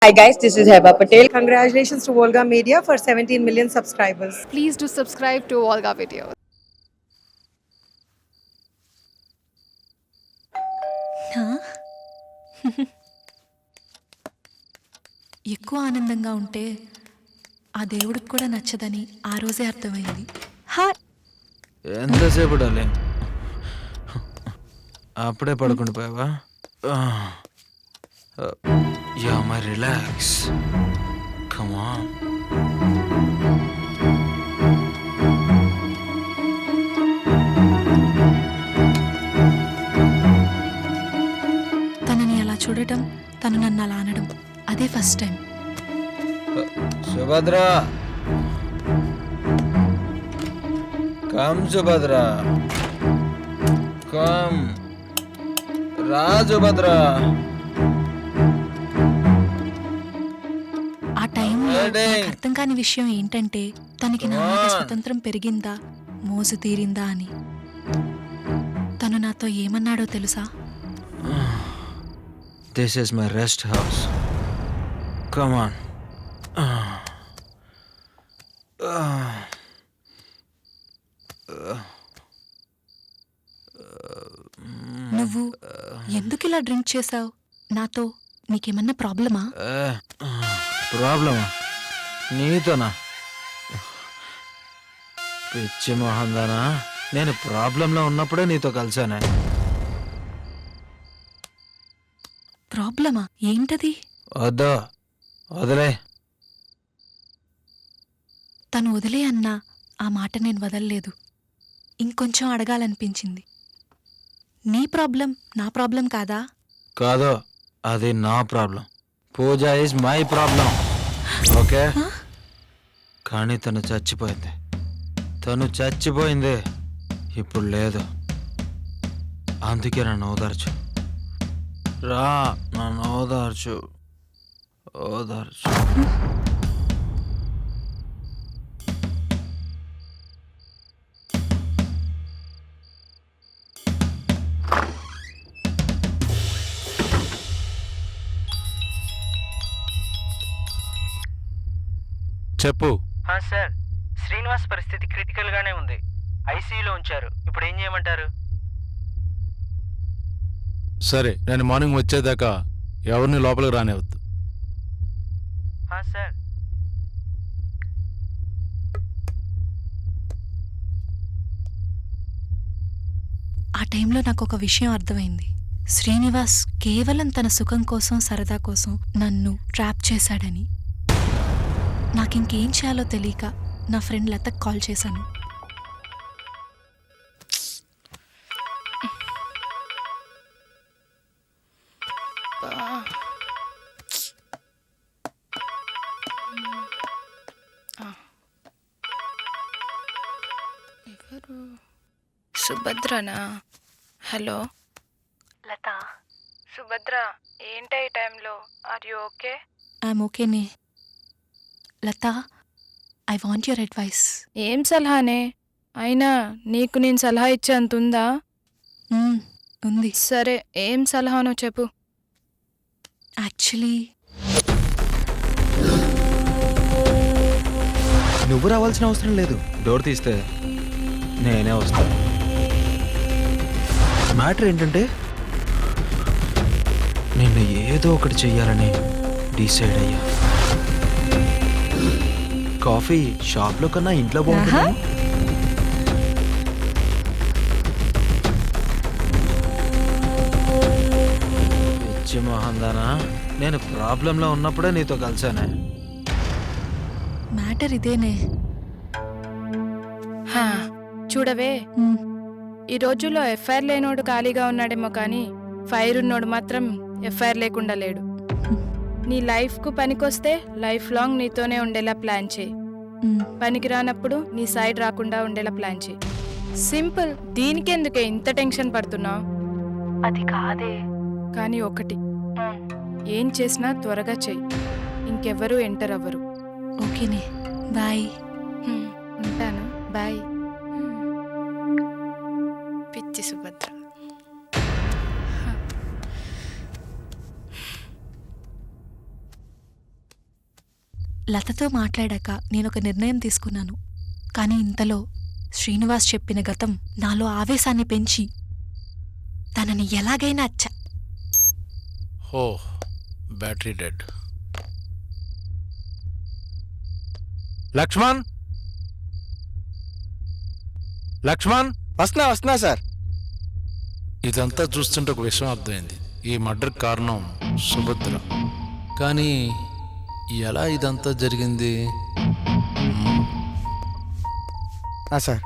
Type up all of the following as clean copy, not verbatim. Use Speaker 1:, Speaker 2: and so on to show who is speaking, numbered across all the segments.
Speaker 1: Hi guys, this is Heba Patel. Congratulations to Volga Media for 17 million subscribers.
Speaker 2: Please do subscribe to Volga Videos.
Speaker 3: ఎక్కువ ఆనందంగా ఉంటే ఆ దేవుడికి కూడా నచ్చదని ఆ రోజే అర్థమైంది.
Speaker 4: ఎంతసేపు డార్లింగ్ అప్పుడే పడుకుండి పోయావా? Yeah my relax come on.
Speaker 3: తనని అలా చూడటం, తను నన్ను అలా అనడం అదే first time.
Speaker 4: Subhadra come, Subhadra come, రా సుభద్ర.
Speaker 3: ఆ టైంలో
Speaker 4: Ready.
Speaker 3: నాకు అర్థం కాని విషయం ఏంటంటే తనకి నా మీద స్వతంత్రం పెరిగిందా, మోజు తీరిందా అని. తను నాతో ఏమన్నాడో తెలుసా?
Speaker 4: This is my rest house, come on.
Speaker 3: నువ్వు ఎందుకు ఇలా డ్రింక్ చేసావు? నాతో నీకేమన్నా ప్రాబ్లమా?
Speaker 4: ప్రాబ్లమా? నీతోనా? పిచ్చి మొహందానా, నేను ప్రాబ్లంలో ఉన్నప్పుడే నీతో కలిసానే.
Speaker 3: ప్రాబ్లమా? ఏంటది?
Speaker 4: వద్దు, వదిలే.
Speaker 3: తను వదిలే అన్నా ఆ మాట నేను వదల్లేదు. ఇంకొంచెం అడగాలనిపించింది. నీ ప్రాబ్లం నా ప్రాబ్లం కాదా?
Speaker 4: కాదు, అది నా problem. Pooja is my problem, okay? కానీ తను చచ్చిపోయింది. ఇప్పుడు లేదు. అందుకే నన్ను ఓదార్చు. రా, నన్ను ఓదార్చు.
Speaker 5: చెప్పు.
Speaker 6: సార్, శ్రీనివాస్ పరిస్థితి క్రిటికల్గానే ఉంది. ఐసీయూలో ఉంచారు. ఇప్పుడు ఏం చేయమంటారు?
Speaker 5: సరే, నేను మార్నింగ్ వచ్చేదాకా ఎవరిని లోపలికి రానివద్దు.
Speaker 6: సార్.
Speaker 3: ఆ టైంలో నాకు ఒక విషయం అర్థమైంది. శ్రీనివాస్ కేవలం తన సుఖం కోసం, సరదా కోసం నన్ను ట్రాప్ చేశాడని. నాకింకేం చేయాలో తెలియక నా ఫ్రెండ్ లతకు కాల్ చేశాను.
Speaker 7: సుభద్రనా? హలో
Speaker 3: లత,
Speaker 7: సుభద్ర, ఏంటి ఈ టైంలో? Are you okay?
Speaker 3: ఐఎమ్ ఓకేనే. Latha, I want your advice.
Speaker 7: ఏం సలహానే? అయినా నీకు నేను సలహా ఇచ్చే అంత ఉందా?
Speaker 3: ఉంది.
Speaker 7: సరే, ఏం సలహానో చెప్పు.
Speaker 3: యాక్చువల్లీ
Speaker 4: నువ్వు రావాల్సిన అవసరం లేదు. డోర్ తీస్తే నేనే వస్తాను. మ్యాటర్ ఏంటంటే, నిన్ను ఏదో ఒకటి చెయ్యాలని డిసైడ్ అయ్యా. కాఫీ షాప్లో కన్నా ఇంట్లో బాగుంటుంది. పిచ్చి మొహందానా, నేను ప్రాబ్లంలో ఉన్నప్పుడే నీతో కలిసానే.
Speaker 3: మ్యాటర్ ఇదేనే.
Speaker 7: హా, చూడవే, ఈ రోజుల్లో ఎఫ్ఐఆర్ లేనోడు ఖాళీగా ఉన్నాడేమో కానీ ఫైర్ ఉన్నోడు మాత్రం ఎఫ్ఐఆర్ లేకుండా లేడు. నీ లైఫ్కు పనికొస్తే లైఫ్ లాంగ్ నీతోనే ఉండేలా ప్లాన్ చేయి. పనికి రానప్పుడు నీ సైడ్ రాకుండా ఉండేలా ప్లాన్ చేయి. సింపుల్. దీనికెందుకే ఇంత టెన్షన్ పడుతున్నావు?
Speaker 3: అది కాదే.
Speaker 7: కానీ ఒకటి, ఏం చేసినా త్వరగా చెయ్యి. ఇంకెవ్వరూ ఎంటర్ అవ్వరు.
Speaker 3: ఓకేనే, బాయ్.
Speaker 7: ఉంటాను, బాయ్. పిచ్చి సుభద్ర.
Speaker 3: లతతో మాట్లాడాక నేనొక నిర్ణయం తీసుకున్నాను. కానీ ఇంతలో శ్రీనివాస్ చెప్పిన గతం నాలో ఆవేశాన్ని పెంచి తనని ఎలాగైనా
Speaker 5: హో బ్యాటరీ డెడ్. లక్ష్మణ్, లక్ష్మణ్,
Speaker 8: వస్తున్నా సార్.
Speaker 5: ఇదంతా చూస్తుంటే ఒక విషయం అర్థమైంది. ఈ మర్డర్ కారణం సుభద్ర. కానీ ఎలా ఇదంతా జరిగింది?
Speaker 8: సార్.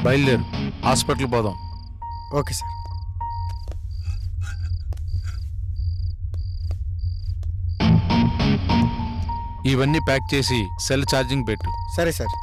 Speaker 5: బయలుదేరు, హాస్పిటల్కి పోదాం.
Speaker 8: Okay sir.
Speaker 5: ఇవన్నీ ప్యాక్ చేసి సెల్ ఛార్జింగ్ పెట్టు.
Speaker 8: సరే సార్.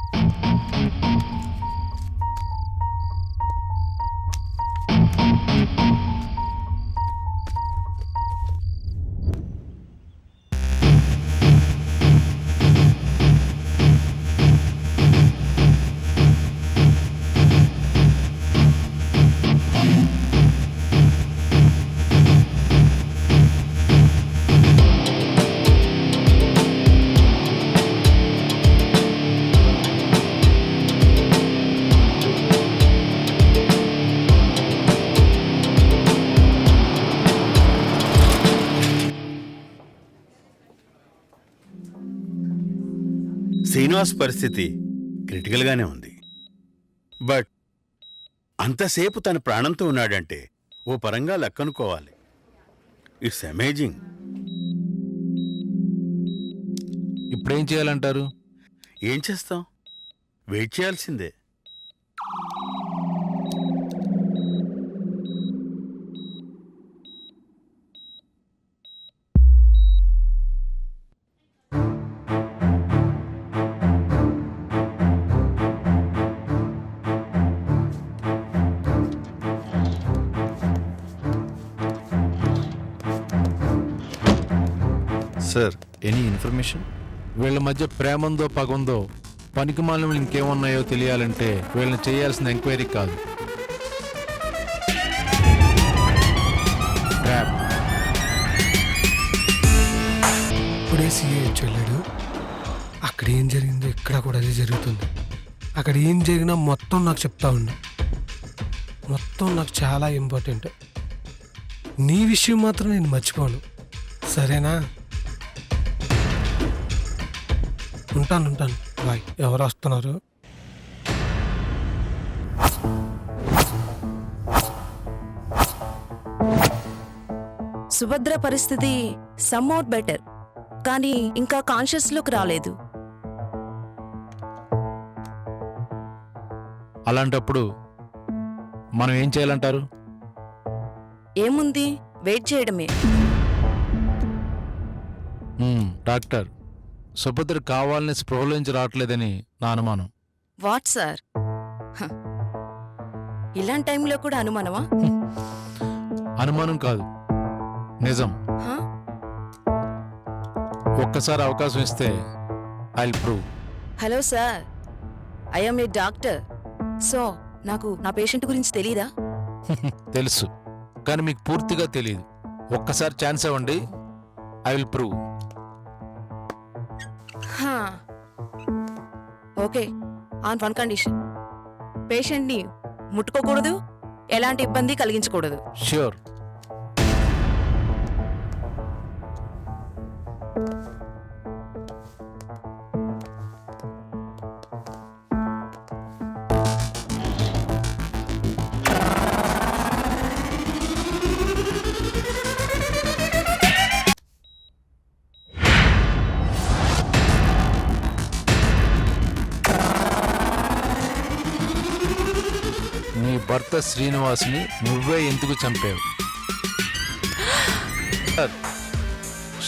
Speaker 9: శ్రీనివాస్ పరిస్థితి క్రిటికల్గానే ఉంది. బట్ అంతసేపు తన ప్రాణంతో ఉన్నాడంటే ఓ పరంగా లెక్కనుకోవాలి. It's amazing.
Speaker 5: ఇప్పుడేం చేయాలంటారు?
Speaker 9: ఏం చేస్తాం, వెయిట్ చేయాల్సిందే.
Speaker 8: Sir, any information?
Speaker 5: వీళ్ళ మధ్య ప్రేమందో పగుందో పనికిమాలిన ఇంకేమున్నాయో తెలియాలంటే వీళ్ళని చేయాల్సిన ఎంక్వైరీ కాదు, ట్రాప్.
Speaker 10: ఇప్పుడే సిఐహెచ్ వెళ్ళాడు. అక్కడ ఏం జరిగిందో ఇక్కడ కూడా అదే జరుగుతుంది. అక్కడ ఏం జరిగినా మొత్తం నాకు చెప్తా ఉండు. మొత్తం నాకు చాలా ఇంపార్టెంట్. నీ విషయం మాత్రం నేను మర్చిపోను, సరేనా? ఉంటాను. బాయ్. ఎవరు వస్తున్నారు?
Speaker 11: సుభద్ర పరిస్థితి సమ్అట్ బెటర్, కానీ ఇంకా కాన్షియస్లోకి రాలేదు.
Speaker 5: అలాంటప్పుడు మనం ఏం చేయాలంటారు?
Speaker 11: ఏముంది, వెయిట్ చేయడమే.
Speaker 5: డాక్టర్, సుభద్ర కావాలని స్పృహలోంచి రావట్లేదని నా అనుమానం.
Speaker 11: వాట్ సార్, ఇలాంటి టైంలో కూడా అనుమానమా?
Speaker 5: అనుమానం కాదు, నిజం.
Speaker 11: హ?
Speaker 5: ఒక్కసారి అవకాశం ఇస్తే I will prove.
Speaker 11: Hello sir, I am a doctor. So నాకు నా పేషెంట్ గురించి తెలీదా?
Speaker 5: తెలుసు, కానీ మీకు పూర్తిగా తెలియదు. ఒక్కసారి ఛాన్స్ ఇవ్వండి, I will prove.
Speaker 11: Okay, on one condition. పేషెంట్ని ముట్టుకోకూడదు, ఎలాంటి ఇబ్బంది కలిగించకూడదు.
Speaker 5: ష్యూర్. నీ భర్త శ్రీనివాస్ని నువ్వే ఎందుకు చంపావు?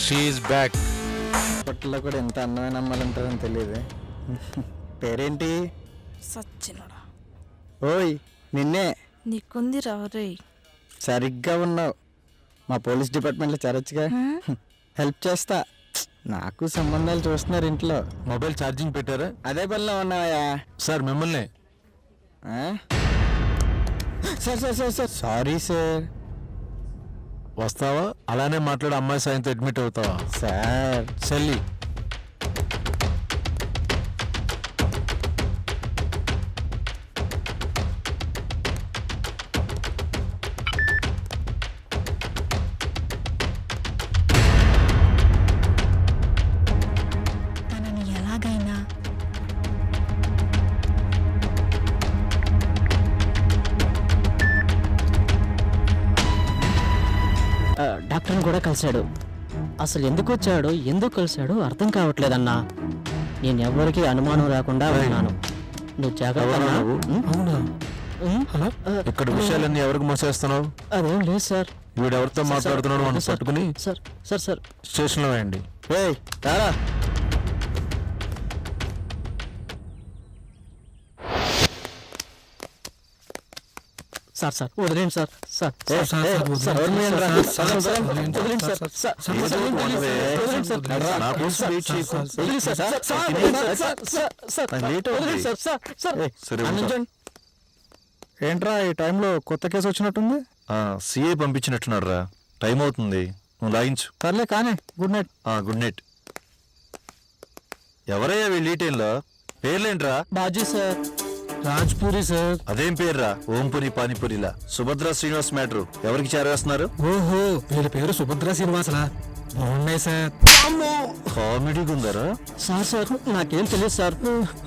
Speaker 5: She's back.
Speaker 8: హాస్పిటల్లో కూడా ఎంత అందమైన అమ్మాయిలు ఉంటారని తెలియదు. పేరేంటి?
Speaker 11: సచ్చినోడా.
Speaker 8: ఓయ్, నిన్నే.
Speaker 11: నీకుంది రారే.
Speaker 8: సరిగ్గా ఉన్నావు. మా పోలీస్ డిపార్ట్మెంట్లో చేరొచ్చుగా. హెల్ప్ చేస్తా. నాకు సంబంధాలు చూస్తున్నారు ఇంట్లో.
Speaker 5: మొబైల్ ఛార్జింగ్ పెట్టారా?
Speaker 8: అదే పనిలో ఉన్నావా?
Speaker 5: సార్ మిమ్మల్ని.
Speaker 8: Sir sorry sir.
Speaker 5: వస్తావా? అలానే మాట్లాడి అమ్మాయి సాయంతో అడ్మిట్ అవుతావా?
Speaker 8: సార్
Speaker 5: చెల్లి,
Speaker 8: కూడా కలిశాడు. అసలు ఎందుకు వచ్చాడో ఎందుకు కలిశాడో అర్థం కావట్లేదన్నా. నేను ఎవరికి అనుమానం రాకుండా ఉన్నాను. నువ్వు జాగ్రత్త అన్నా.
Speaker 10: అవునా? హలో?
Speaker 5: ఇక్కడ విషయాలన్నీ ఎవరికి మోసేస్తున్నావు?
Speaker 8: అదేం లేదు సార్.
Speaker 5: వీడెవరితో మాట్లాడుతున్నాడు అని పట్టుకుని
Speaker 8: సార్ సార్ సార్
Speaker 5: స్టేషన్లో వేయండి.
Speaker 8: ఏయ్ రారా. సార్ సార్ వదిలేండి sir. Sir
Speaker 10: sir, sir, sir,
Speaker 8: sir
Speaker 10: వదిలేండి.
Speaker 8: వదిలేండి
Speaker 10: సార్, సార్, సార్,
Speaker 8: వదిలేండి
Speaker 10: వదిలేండి
Speaker 8: sir.
Speaker 10: Sir.
Speaker 8: Sir, sir,
Speaker 10: sir,
Speaker 8: sir,
Speaker 10: sir,
Speaker 8: వదిలేండి సార్.
Speaker 5: నా కోసం వెయిట్ చేయకు.
Speaker 8: వదిలేండి sir. Sir, sir, sir, sir, sir,
Speaker 5: నాకు లేట్ అవుతుంది.
Speaker 8: వదిలేండి సార్. Sir, sir.
Speaker 5: సరే,
Speaker 8: ఆనందించండి.
Speaker 5: ఏంట్రా ఈ టైంలో కొత్త కేసు వచ్చినట్టుంది? సిఐ పంపించినట్టున్నాడు రా. టైం అవుతుంది, నువ్వు లాగించు.
Speaker 8: సర్లే కానీ గుడ్ నైట్.
Speaker 5: Good night. ఎవరయ్యా వీళ్ళు ఈ టైంలో? పేర్లేంట్రా?
Speaker 8: బాజీ సార్.
Speaker 10: రాజ్పూరి సార్.
Speaker 5: అదేం పేర్రా? ఓంపురి పానీపూరిలా. సుభద్ర శ్రీనివాస్ మ్యాటర్ ఎవరికి చేరేస్తున్నారు?
Speaker 10: ఓహో, వీళ్ళ పేరు సుభద్ర శ్రీనివాసలా? బాగున్నాయి సార్.
Speaker 5: కామెడీగా ఉందరా?
Speaker 8: సార్ సార్ నాకేం తెలియదు సార్.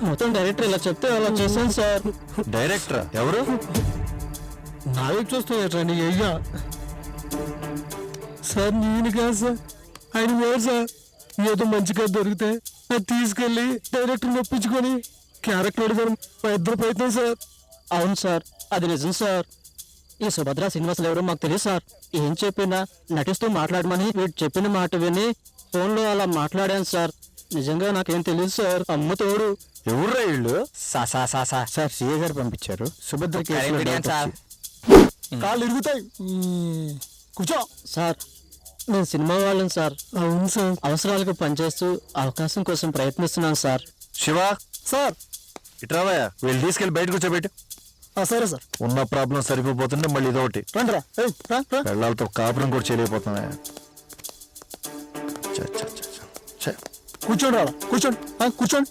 Speaker 8: మొత్తం డైరెక్టర్ ఇలా చెప్తే అలా చేశాను సార్.
Speaker 5: డైరెక్టరా? ఎవరు?
Speaker 10: నాయకు చూస్తాయట్రా నీ అయ్యా. సార్ నేను కాదు సార్, ఆయన వేరు సార్. ఏదో మంచిగా దొరికితే అది తీసుకెళ్ళి డైరెక్టర్ నొప్పించుకొని క్యారెక్టర్ అడిగారు. మా ఇద్దరు ప్రయత్నం సార్.
Speaker 8: అవును సార్, అది నిజం సార్. ఈ సుభద్ర శ్రీనివాసులు ఎవరో మాకు తెలియదు సార్. ఏం చెప్పినా నటిస్తూ మాట్లాడమని వీడు చెప్పిన మాట విని ఫోన్లో అలా మాట్లాడాను సార్. నిజంగా నాకేం తెలియదు సార్. అమ్మ తోడు.
Speaker 5: ఎవర్రా వీళ్ళు?
Speaker 8: సార్ సీఏ గారు పంపించారు. సుభద్ర
Speaker 10: కాళ్ళు ఇరుగుతాయి. కూర్చో.
Speaker 8: సార్ నేను సినిమా వాళ్ళని సార్.
Speaker 10: అవును సార్.
Speaker 8: అవసరాలకు పనిచేస్తూ అవకాశం కోసం ప్రయత్నిస్తున్నాను సార్.
Speaker 5: శివ
Speaker 10: సార్.
Speaker 5: ఇట్రావయ్యా, వీళ్ళు తీసుకెళ్ళి బయట కూర్చోబెట్టి.
Speaker 10: సరే సార్.
Speaker 5: ఉన్న ప్రాబ్లం సరిపోతుంటే మళ్ళీ ఇదొకటి.
Speaker 10: రండిరా.
Speaker 5: పెళ్ళాలతో కాపురం కూడా చేయలేకపోతున్నా.
Speaker 10: కూర్చోండి రా. కూర్చోండి, కూర్చోండి.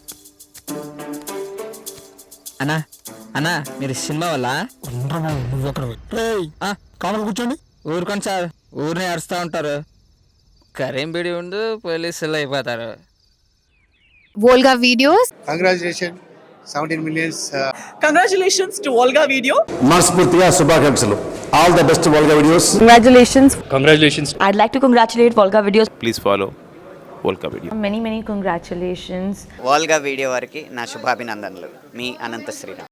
Speaker 8: అన్నా అన్నా మీరు సినిమా వల్ల
Speaker 10: ఉండరా నువ్వు అక్కడ. కావాలి కూర్చోండి.
Speaker 8: ఊరుకోండి సార్, ఊరిని అరుస్తూ ఉంటారు. కరేం బిడి ఉండు పోలీసులు అయిపోతారు.
Speaker 2: Volga Videos.
Speaker 12: Congratulations, 17 millions.
Speaker 1: Congratulations to Volga Video.
Speaker 5: మనస్ఫూర్తిగా శుభాకాంక్షలు. All the best Volga Videos.
Speaker 1: Congratulations.
Speaker 11: I'd like to congratulate Volga Videos.
Speaker 9: Please follow వోల్కా video.
Speaker 11: Many congratulations.
Speaker 8: Volga video వారికి నా శుభాభినందనలు. మీ అనంత శ్రీరామ్.